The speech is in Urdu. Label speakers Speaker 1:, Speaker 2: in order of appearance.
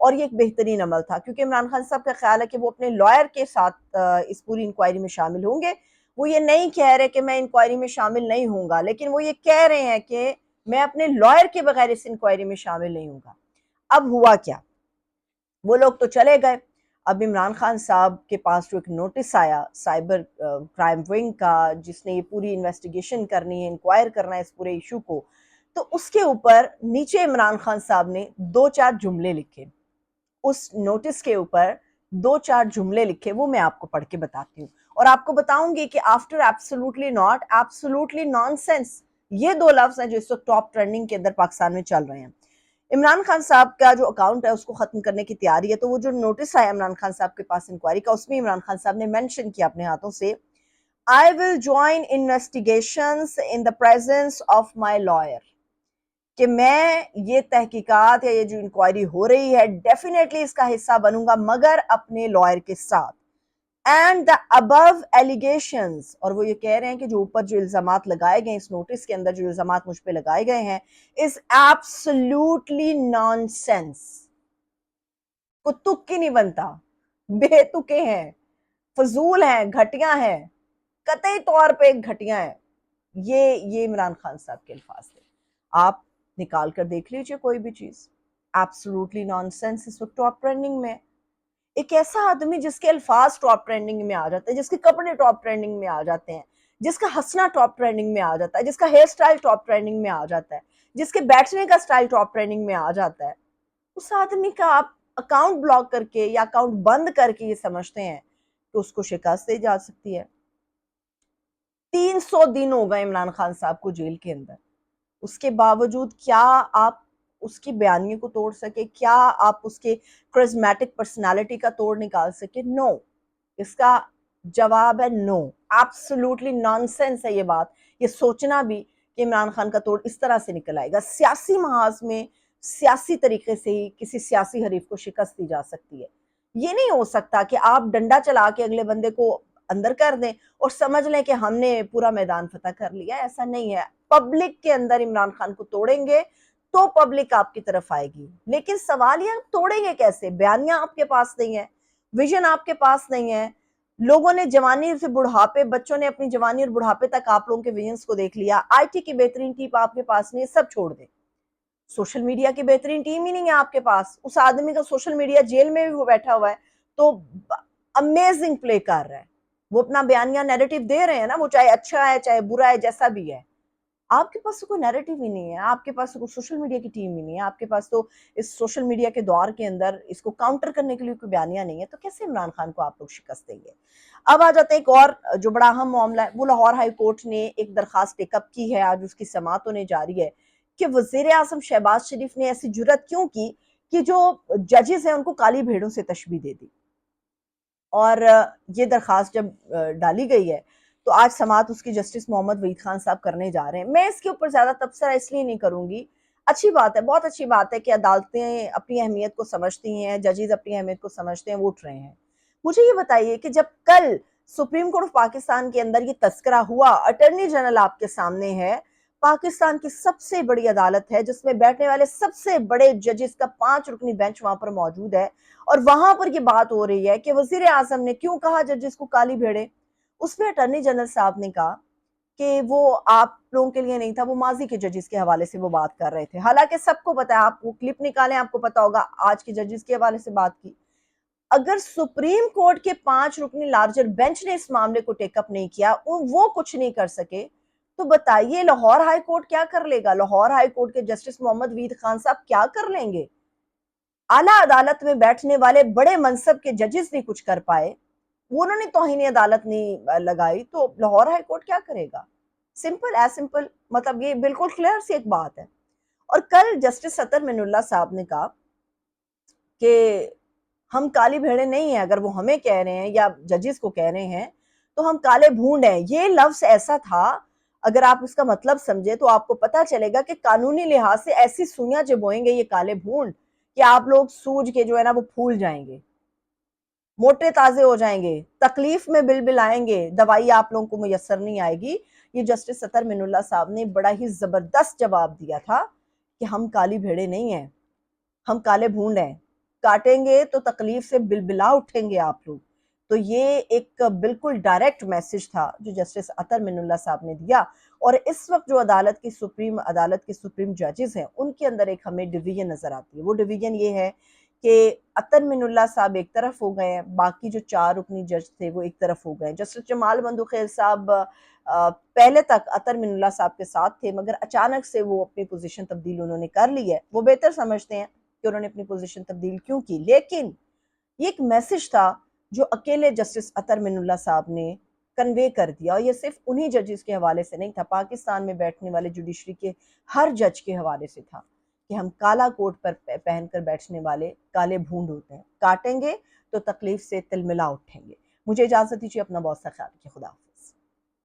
Speaker 1: اور یہ ایک بہترین عمل تھا، کیونکہ عمران خان صاحب کا خیال ہے کہ وہ اپنے لائر کے ساتھ اس پوری انکوائری میں شامل ہوں گے. وہ یہ نہیں کہہ رہے کہ میں انکوائری میں شامل نہیں ہوں گا، لیکن وہ یہ کہہ رہے ہیں کہ میں اپنے لائر کے بغیر اس انکوائری میں شامل نہیں ہوں گا. اب ہوا کیا، وہ لوگ تو چلے گئے. اب عمران خان صاحب کے پاس جو ایک نوٹس آیا سائبر کرائم ونگ کا، جس نے یہ پوری انویسٹیگیشن کرنی ہے، انکوائر کرنا ہے اس پورے ایشو کو، تو اس کے اوپر نیچے عمران خان صاحب نے 2-4 جملے لکھے. اس نوٹس کے اوپر 2-4 جملے لکھے، وہ میں آپ کو پڑھ کے بتاتی ہوں اور آپ کو بتاؤں گی کہ after absolutely not, absolutely naan sense, یہ 2 لفظ ہیں جو اس وقت ٹاپ ٹرینڈنگ کے اندر پاکستان میں چل رہے ہیں. عمران خان صاحب کا جو اکاؤنٹ ہے اس کو ختم کرنے کی تیاری ہے، تو وہ جو نوٹس آیا عمران خان صاحب کے پاس انکوائری کا، اس میں عمران خان صاحب نے مینشن کیا اپنے ہاتھوں سے I will join investigations in the presence of my lawyer، کہ میں یہ تحقیقات یا یہ جو انکوائری ہو رہی ہے ڈیفینیٹلی اس کا حصہ بنوں گا، مگر اپنے لائر کے ساتھ. اینڈ دا above allegations، اور وہ یہ کہہ رہے ہیں کہ جو اوپر جو الزامات لگائے گئے اس نوٹس کے اندر، جو الزامات مجھ پہ لگائے گئے ہیں is absolutely nonsense، کو تک کی نہیں بنتا، بے تکے ہیں، فضول ہیں، گھٹیاں ہیں، قطعی طور پہ گھٹیاں ہیں. یہ عمران خان صاحب کے الفاظ تھے. آپ نکال کر دیکھ لیجئے کوئی بھی چیز. ایبسولوٹلی نان سینس اس وقت ٹاپ ٹرینڈنگ میں. ایک ایسا آدمی جس کے الفاظ ٹاپ ٹرینڈنگ میں آ جاتے ہیں، جس کے کپڑے ٹاپ ٹرینڈنگ میں آ جاتے ہیں، جس کا ہنسنا ٹاپ ٹرینڈنگ میں آ جاتا ہے، جس کا ہیئر سٹائل ٹاپ ٹرینڈنگ میں آ جاتا ہے، جس کے بیٹھنے کا سٹائل ٹاپ ٹرینڈنگ میں آ جاتا ہے، اس آدمی کا آپ اکاؤنٹ بلاک کر کے یا اکاؤنٹ بند کر کے یہ سمجھتے ہیں کہ اس کو شکست دی جا سکتی ہے. 300 دن ہو گئے عمران خان صاحب کو جیل کے اندر، اس کے باوجود کیا آپ اس کی بیانیے کو توڑ سکے؟ کیا آپ اس کے کرزمیٹک پرسنالٹی کا توڑ نکال سکے؟ نو. اس کا جواب ہے نو. ایبسولوٹلی نان سینس ہے یہ بات، یہ سوچنا بھی کہ عمران خان کا توڑ اس طرح سے نکل آئے گا. سیاسی محاذ میں سیاسی طریقے سے ہی کسی سیاسی حریف کو شکست دی جا سکتی ہے. یہ نہیں ہو سکتا کہ آپ ڈنڈا چلا کے اگلے بندے کو اندر کر دیں اور سمجھ لیں کہ ہم نے پورا میدان فتح کر لیا. ایسا نہیں ہے. پبلک کے اندر عمران خان کو توڑیں گے تو پبلک آپ کی طرف آئے گی، لیکن سوال یہ توڑیں گے کیسے؟ بیانیاں آپ کے پاس نہیں ہیں، ویژن آپ کے پاس نہیں ہے. لوگوں نے جوانی سے بڑھاپے، بچوں نے اپنی جوانی اور بڑھاپے تک آپ لوگوں کے ویژنز کو دیکھ لیا. آئی ٹی کی بہترین ٹیم آپ کے پاس نہیں ہے، سب چھوڑ دیں. سوشل میڈیا کی بہترین ٹیم ہی نہیں ہے آپ کے پاس. اس آدمی کا سوشل میڈیا جیل میں بھی وہ بیٹھا ہوا ہے تو امیزنگ پلے کر رہا ہے. وہ اپنا بیانیہ نیریٹو دے رہے ہیں نا، وہ چاہے اچھا ہے چاہے برا ہے جیسا بھی ہے. آپ کے پاس تو کوئی نیریٹو ہی نہیں ہے، آپ کے پاس تو کوئی سوشل میڈیا کی ٹیم ہی نہیں ہے، آپ کے پاس تو اس سوشل میڈیا کے دور کے اندر اس کو کاؤنٹر کرنے کے لیے کوئی بیانیہ نہیں ہے. تو کیسے عمران خان کو آپ لوگ شکست دیں گے؟ اب آ جاتے ہیں ایک اور جو بڑا اہم معاملہ ہے. وہ لاہور ہائی کورٹ نے ایک درخواست ٹیک اپ کی ہے، آج اس کی سماعت ہونے جاری ہے کہ وزیر اعظم شہباز شریف نے ایسی جرات کیوں کی کہ جو ججز ہیں ان کو کالی بھیڑوں سے تشبیہ دے دی. اور یہ درخواست جب ڈالی گئی ہے تو آج سماعت اس کی جسٹس محمد وحید خان صاحب کرنے جا رہے ہیں. میں اس کے اوپر زیادہ تبصرہ اس لیے نہیں کروں گی. اچھی بات ہے، بہت اچھی بات ہے کہ عدالتیں اپنی اہمیت کو سمجھتی ہیں، ججز اپنی اہمیت کو سمجھتے ہیں، اٹھ رہے ہیں. مجھے یہ بتائیے کہ جب کل سپریم کورٹ آف پاکستان کے اندر یہ تذکرہ ہوا، اٹارنی جنرل آپ کے سامنے ہے، پاکستان کی سب سے بڑی عدالت ہے جس میں بیٹھنے والے سب سے بڑے ججز کا 5 رکنی بینچ وہاں پر موجود ہے، اور وہاں پر یہ بات ہو رہی ہے کہ وزیر اعظم نے کیوں کہا ججز کو کالی بھیڑے. اس میں اٹارنی جنرل صاحب نے کہا کہ وہ آپ لوگوں کے لیے نہیں تھا، وہ ماضی کے ججز کے حوالے سے وہ بات کر رہے تھے. حالانکہ سب کو پتا ہے، آپ وہ کلپ نکالیں آپ کو پتا ہوگا آج کے ججز کے حوالے سے بات کی. اگر سپریم کورٹ کے 5 رکنی لارجر بینچ نے اس معاملے کو ٹیک اپ نہیں کیا، وہ کچھ نہیں کر سکے، تو بتائیے لاہور ہائی کورٹ کیا کر لے گا؟ لاہور ہائی کورٹ کے جسٹس محمد وحید خان صاحب کیا کر لیں گے؟ اعلیٰ عدالت میں بیٹھنے والے بڑے منصب کے ججز نہیں کچھ کر پائے، انہوں نے توہین عدالت نہیں لگائی، تو لاہور ہائی کورٹ کیا کرے گا؟ سمپل ایز سمپل، مطلب یہ بالکل کلیئر سی ایک بات ہے. اور کل جسٹس سطر من اللہ صاحب نے کہا کہ ہم کالی بھیڑے نہیں ہیں. اگر وہ ہمیں کہہ رہے ہیں یا ججز کو کہہ رہے ہیں تو ہم کالے بھونڈ ہیں. یہ لفظ ایسا تھا، اگر آپ اس کا مطلب سمجھے تو آپ کو پتا چلے گا کہ قانونی لحاظ سے ایسی سوئیاں جو بوئیں گے یہ کالے بھونڈ کہ آپ لوگ سوج کے جو ہے نا وہ پھول جائیں گے، موٹے تازے ہو جائیں گے، تکلیف میں بل آئیں گے، دوائی آپ لوگوں کو میسر نہیں آئے گی. یہ جسٹس سطر من اللہ صاحب نے بڑا ہی زبردست جواب دیا تھا کہ ہم کالی بھیڑے نہیں ہیں، ہم کالے بھونڈ ہیں. کاٹیں گے تو تکلیف سے بلبلا اٹھیں گے آپ لوگ۔ تو یہ ایک بالکل ڈائریکٹ میسج تھا جو جسٹس اطہر من اللہ صاحب نے دیا، اور اس وقت جو عدالت کی سپریم ججز ہیں ان کے اندر ایک ہمیں ڈویژن نظر آتی ہے۔ وہ ڈویژن یہ ہے کہ اطہر من اللہ صاحب ایک طرف ہو گئے ہیں، باقی جو 4 رکنی جج تھے وہ ایک طرف ہو گئے ہیں۔ جسٹس جمال بندوخیل صاحب پہلے تک اطہر من اللہ صاحب کے ساتھ تھے، مگر اچانک سے وہ اپنی پوزیشن تبدیل انہوں نے کر لی ہے۔ وہ بہتر سمجھتے ہیں کہ انہوں نے اپنی پوزیشن تبدیل کیوں کی، لیکن یہ ایک میسج تھا جو اکیلے جسٹس اطہر من اللہ صاحب نے کنوے کر دیا، اور یہ صرف انہی ججز کے حوالے سے نہیں تھا، پاکستان میں بیٹھنے والے جوڈیشری کے ہر جج کے حوالے سے تھا کہ ہم کالا کوٹ پر پہن کر بیٹھنے والے کالے بھونڈ ہوتے ہیں، کاٹیں گے تو تکلیف سے تلملا اٹھیں گے۔ مجھے اجازت دیجیے، اپنا بہت سا خیال رکھیے، خدا حافظ۔